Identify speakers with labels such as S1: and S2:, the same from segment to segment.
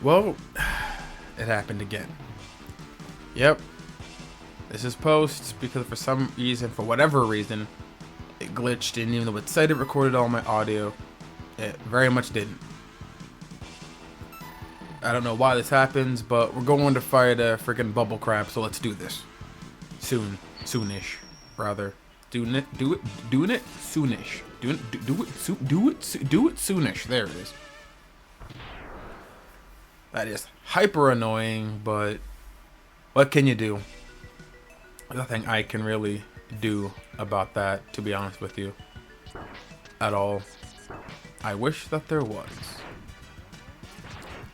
S1: Well, it happened again. Yep. This is post because for some reason, for whatever reason, it glitched, and even though it said it recorded all my audio, it very much didn't. I don't know why this happens, but we're going to fight a freaking bubble crab, so let's do this. Soonish, rather. Doing it soonish. Do it soonish. There it is. That is hyper annoying, but what can you do? Nothing I can really do about that, to be honest with you. At all. I wish that there was.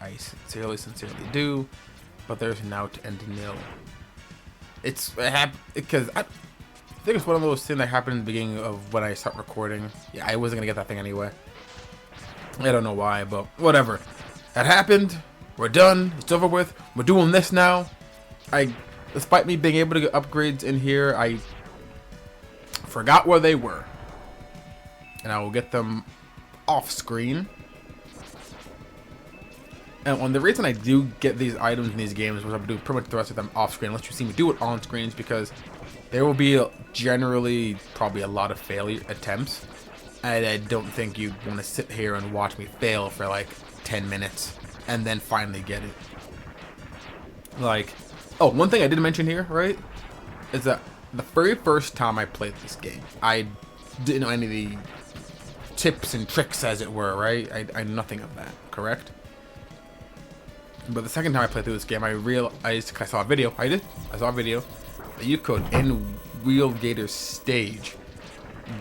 S1: I sincerely do, but there's an out and nil. Because I think it's one of those things that happened in the beginning of when I start recording. Yeah, I wasn't gonna get that thing anyway. I don't know why, but whatever. That happened. We're done. It's over with. We're doing this now. Despite me being able to get upgrades in here, I forgot where they were, and I will get them off screen. And the reason I do get these items in these games, which I'm doing pretty much the rest of them off screen, unless you see me do it on screen, is because there will be generally probably a lot of failure attempts, and I don't think you want to sit here and watch me fail for like 10 minutes and then finally get it. Like, oh, one thing I didn't mention here, right, is that the very first time I played this game, I didn't know any of the tips and tricks, as it were, right? I knew nothing of that, correct? But the second time I played through this game, I realized, I saw a video, I saw a video, that you could, in Wheelgator's stage,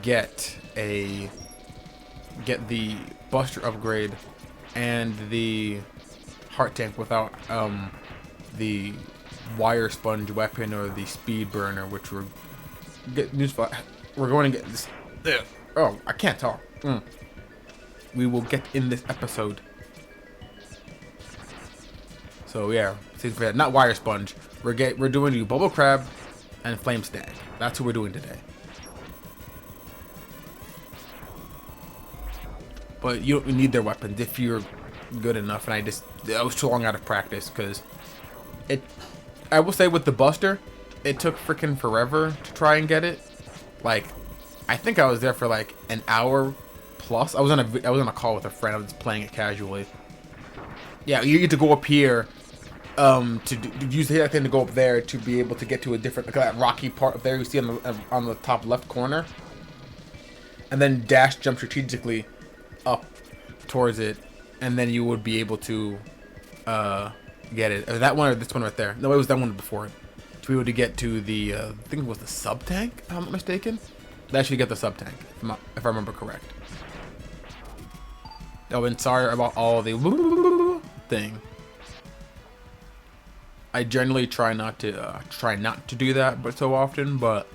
S1: get the Buster upgrade and the Heart Tank without the Wire Sponge weapon or the Speed Burner, which we're going to get this. Oh, I can't talk. We will get in this episode. So yeah, not Wire Sponge. We're doing the Bubble Crab and Flame Stag. That's what we're doing today. But you don't need their weapons if you're good enough. And I was too long out of practice because I will say with the Buster, it took freaking forever to try and get it. Like, I think I was there for like an hour plus. I was on a call with a friend. I was playing it casually. Yeah, you get to go up here to use that thing to go up there to be able to get to a different, like that rocky part up there you see on the top left corner, and then dash jump strategically up towards it, and then you would be able to get it. Or that one or this one right there. No, it was that one before it. To be able to get to the I think it was the sub tank, if I'm not mistaken. That should get the sub tank, if I remember correct. Oh, and sorry about all the thing. I generally try not to do that, but so often. But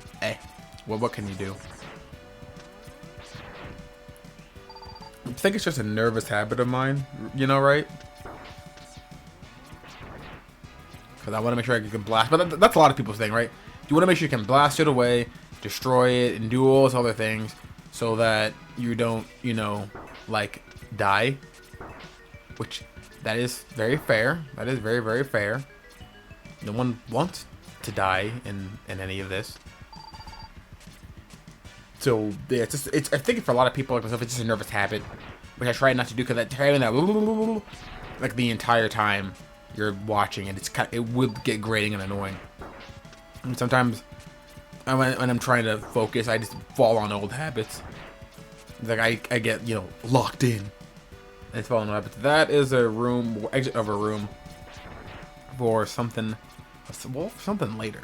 S1: well, what can you do? I think it's just a nervous habit of mine, you know, right? Because I want to make sure I can blast. But that's a lot of people's thing, right? You want to make sure you can blast it away, destroy it, and do all those other things, so that you don't, you know, like die. Which that is very fair. That is very, very fair. No one wants to die in any of this. So yeah, I think for a lot of people like myself, it's just a nervous habit, which I try not to do because having that like the entire time you're watching it, it would get grating and annoying. And sometimes when I'm trying to focus, I just fall on old habits. Like I get, you know, locked in. And it's falling on habits. That is a room, exit of a room for something. Well, for something later.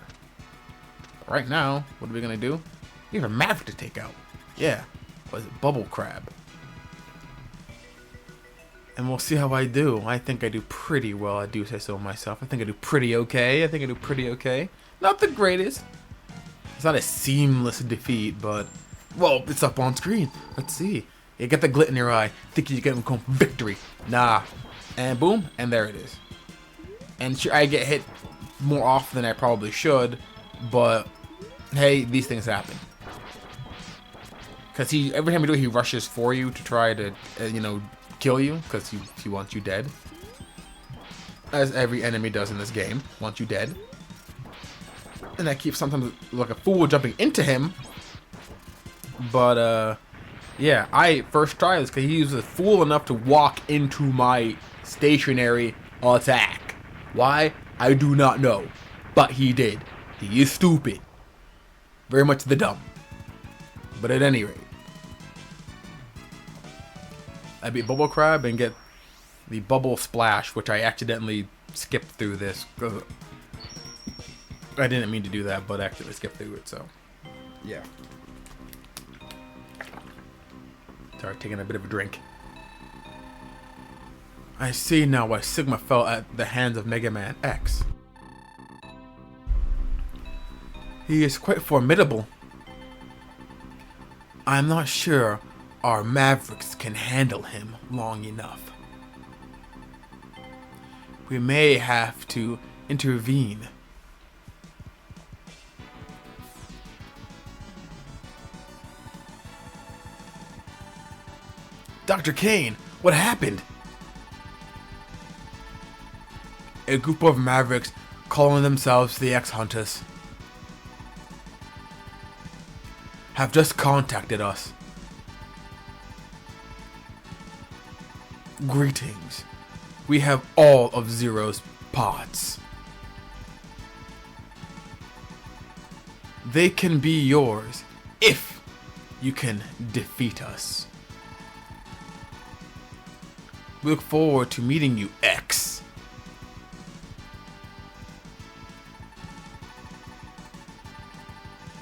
S1: But right now, what are we gonna do? We have a Maverick to take out. Yeah. Was it Bubble Crab? And we'll see how I do. I think I do pretty well. I do say so myself. I think I do pretty okay. Not the greatest. It's not a seamless defeat, but well, it's up on screen. Let's see. You get the glit in your eye. Think you're gonna come victory? Nah. And boom, and there it is. And sure, I get hit more often than I probably should, but hey, these things happen. Because every time you do it, he rushes for you to try to, you know, kill you, because he wants you dead. as every enemy does in this game, once you're dead. And that keeps sometimes like a fool jumping into him. But, yeah, I first tried this because he was a fool enough to walk into my stationary attack. Why? I do not know. But he did. He is stupid. Very much the dumb. But at any rate, I beat Bubble Crab and get the Bubble Splash, which I accidentally skipped through this. I didn't mean to do that, but actually skipped through it, so yeah. Sorry, taking a bit of a drink. I see now why Sigma fell at the hands of Megaman X. He is quite formidable. I'm not sure our Mavericks can handle him long enough. We may have to intervene. Dr. Kane, what happened? A group of Mavericks calling themselves the X-Hunters have just contacted us. Greetings. We have all of Zero's pods. They can be yours if you can defeat us. We look forward to meeting you, X.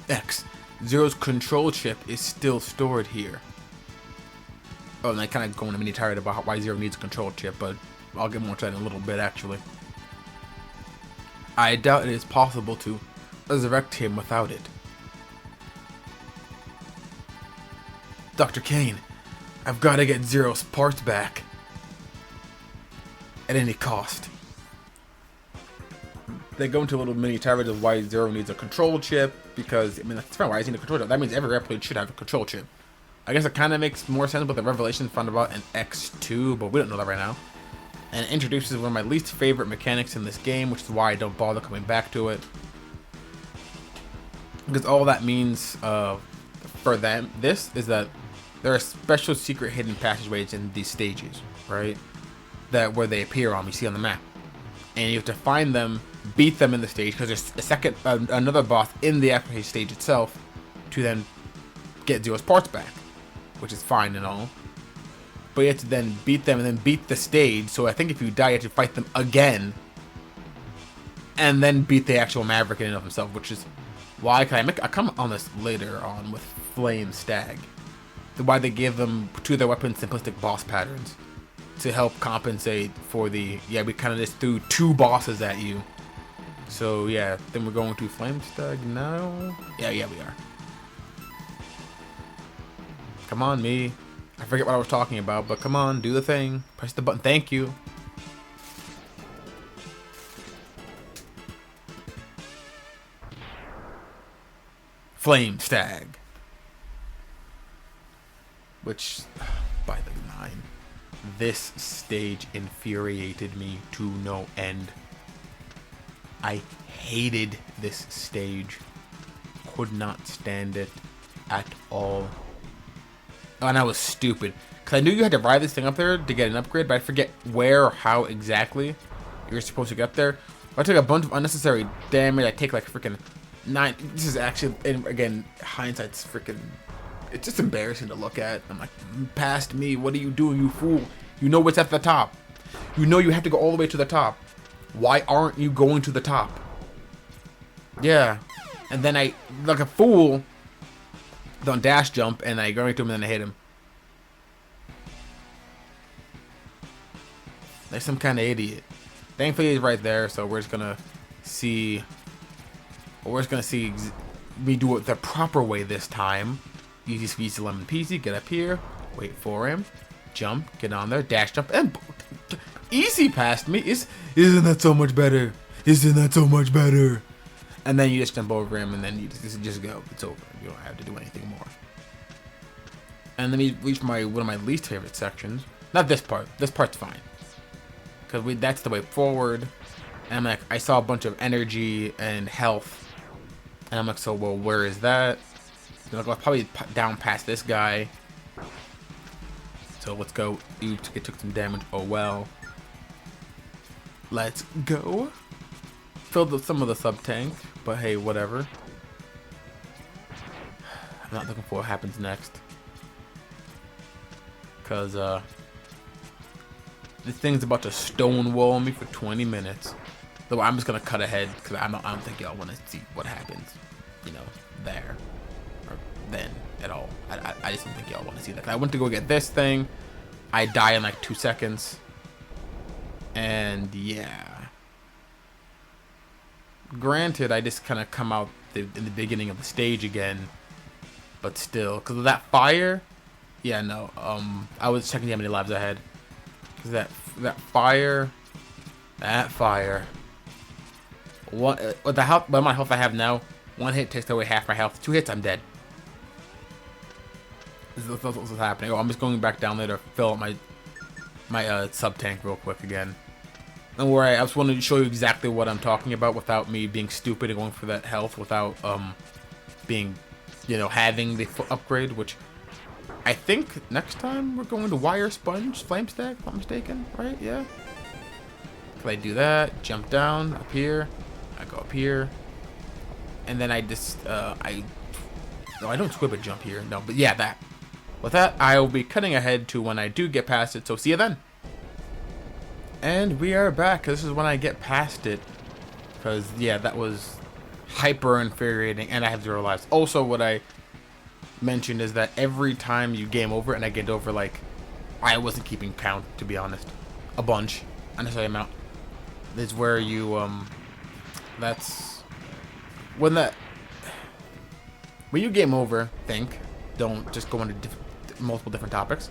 S1: X, Zero's control chip is still stored here. Oh, and I kind of going a mini tired about why Zero needs a control chip, but I'll get more to that in a little bit, actually. I doubt it is possible to resurrect him without it. Dr. Kane, I've got to get Zero's parts back. At any cost. They go into a little mini tirade of why Zero needs a control chip, because, I mean, that's fine, why does he need a control chip? That means every Reploid should have a control chip. I guess it kind of makes more sense with the revelations found about in X2, but we don't know that right now. And it introduces one of my least favorite mechanics in this game, which is why I don't bother coming back to it. Because all that means for them, this is that there are special secret hidden passageways in these stages, right? That where they appear on, you see on the map, and you have to find them, beat them in the stage, because there's a second, another boss in the actual stage itself, to then get Zero's parts back, which is fine and all. But you have to then beat them and then beat the stage. So I think if you die, you have to fight them again, and then beat the actual Maverick in and of himself, which is why I come on this later on with Flame Stag, why they give them to their weapons simplistic boss patterns. To help compensate for the, yeah, we kind of just threw two bosses at you. So yeah, then we're going to Flame Stag now. Yeah, we are. Come on, me. I forget what I was talking about, but come on, do the thing. Press the button. Thank you. Flame Stag. Which, by the nine. This stage infuriated me to no end. I hated this stage. Could not stand it at all. Oh, and I was stupid. Because I knew you had to ride this thing up there to get an upgrade, but I forget where or how exactly you're supposed to get there. I took a bunch of unnecessary damage. I take like freaking 9. This is actually, and again, hindsight's freaking... It's just embarrassing to look at. I'm like, past me, what are you doing, you fool? You know what's at the top. You know you have to go all the way to the top. Why aren't you going to the top? Yeah. And then I, like a fool, don't dash jump, and I go right to him and then I hit him. Like some kind of idiot. Thankfully he's right there, so we're just gonna see... We're just gonna see me do it the proper way this time. Easy squeeze lemon peasy, get up here, wait for him, jump, get on there, dash jump, and easy past me. Isn't that so much better? Isn't that so much better? And then you just jump over him, and then you just go. It's over. You don't have to do anything more. And then we reach one of my least favorite sections. Not this part. This part's fine. because that's the way forward. And I'm like, I saw a bunch of energy and health, and I'm like, so well, where is that? They're like, well, probably down past this guy. So let's go. You took some damage. Oh well. Let's go. Filled up some of the sub tank, but hey, whatever. I'm not looking for what happens next, cause this thing's about to stonewall me for 20 minutes. Though I'm just gonna cut ahead because I don't think y'all want to see what happens, you know, there or then at all. I just don't think y'all want to see that. I went to go get this thing. I die in like 2 seconds, and yeah. Granted, I just kind of come out in the beginning of the stage again, but still, because of that fire. Yeah, no. I was checking how many lives I had. Cause that fire. What the health? By my health I have now, 1 hit takes away half my health. 2 hits, I'm dead. This is what's happening. Oh, I'm just going back down there to fill up my sub tank real quick again. Don't worry, I just wanted to show you exactly what I'm talking about without me being stupid and going for that health without being, you know, having the upgrade, which I think next time we're going to wire sponge flame stack, if I'm mistaken, right? Yeah. Can I do that? Jump down up here. I go up here, and then I just no, I don't squibber jump here. No, but yeah, that. With that, I will be cutting ahead to when I do get past it. So see you then. And we are back. This is when I get past it, because yeah, that was hyper infuriating, and I have 0 lives. Also, what I mentioned is that every time you game over, and I get over, like, I wasn't keeping count, to be honest, a bunch, unnecessary amount. Is where you that's when you game over. Don't just go into multiple different topics.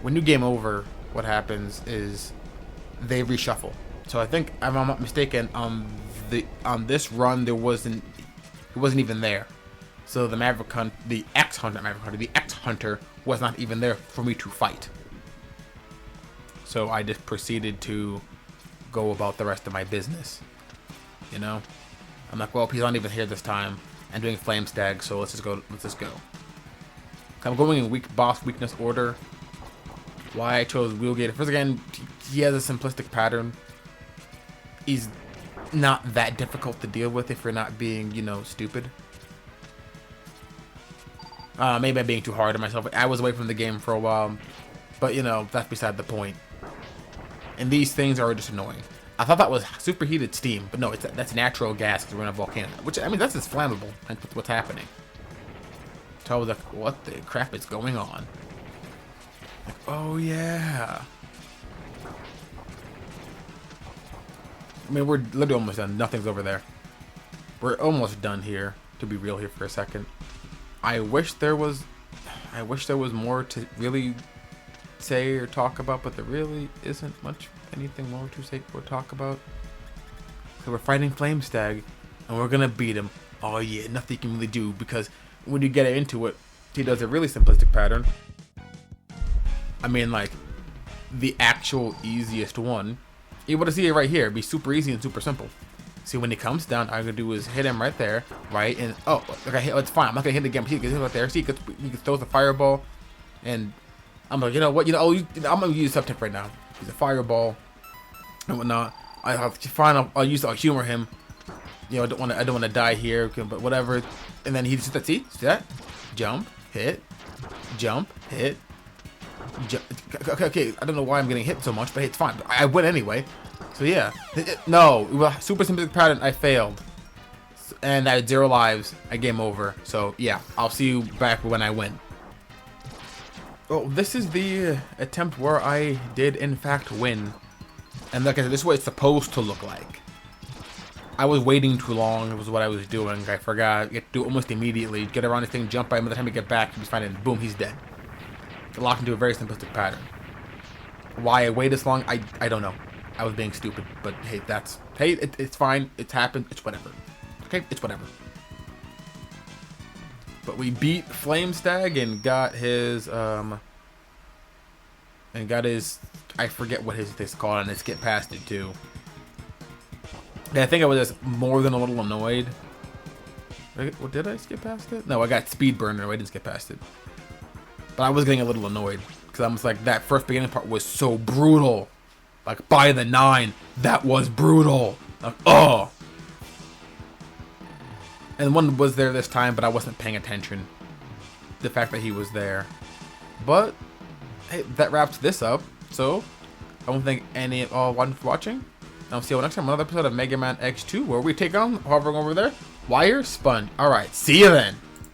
S1: When you game over, what happens is they reshuffle. So I think, if I'm not mistaken, on this run it wasn't even there. So the X Hunter was not even there for me to fight. So I just proceeded to go about the rest of my business. You know, I'm like, well, he's not even here this time. I'm doing flame stag, so let's just go. I'm going in boss weakness order. Why I chose Wheelgater. First, again, he has a simplistic pattern. He's not that difficult to deal with if you're not being, you know, stupid. Maybe I'm being too hard on myself. I was away from the game for a while, but you know, that's beside the point. And these things are just annoying. I thought that was superheated steam, but no, that's natural gas because we're in a volcano. Which, I mean, that's just flammable. That's what's happening. So I was like, what the crap is going on? Like, oh yeah. I mean, we're literally almost done. Nothing's over there. We're almost done here, to be real here for a second. I wish there was more to really say or talk about, but there really isn't much anything more to say or talk about. So we're fighting Flame Stag, and we're gonna beat him. Oh yeah, nothing you can really do, because when you get into it, he does a really simplistic pattern. I mean, like, the actual easiest one. You're able to see it right here. It'd be super easy and super simple. See, when he comes down, all I'm gonna do is hit him right there, right? And oh, okay, it's fine. I'm not gonna hit it again. He gets hit right there. See, he throws the fireball, and I'm like, you know what? You know, I'm gonna use Subtech right now. He's a fireball and whatnot. I'll humor him. You know, I don't want to die here, but whatever. And then he just see that jump, hit, jump, hit. Okay, I don't know why I'm getting hit so much, but hey, it's fine. I win anyway. So yeah, no, super simplistic pattern. I failed, and I had 0 lives. I game over. So yeah, I'll see you back when I win. Well, this is the attempt where I did in fact win, and like I said, this is what it's supposed to look like. I was waiting too long. It was what I was doing. I forgot. You have to do it almost immediately. Get around this thing, jump by him. By the time we get back, he's fine, and boom, he's dead. Locked into a very simplistic pattern. Why I wait this long, I don't know. I was being stupid, but hey, it's fine. It's happened. It's whatever. Okay, it's whatever. But we beat Flame Stag and got his I I forget what his thing's called, and I skip past it too. And I think I was just more than a little annoyed. What, did I skip past it? No, I got speed burner. I didn't skip past it. But I was getting a little annoyed because I was like, that first beginning part was so brutal. Like by the 9, that was brutal. Like, oh. And one was there this time, but I wasn't paying attention. The fact that he was there. But hey, that wraps this up. So I don't thank any of all one for watching. I'll see you all next time. Another episode of Megaman X2, where we take on hovering over there. Wire Spun. Alright, see you then.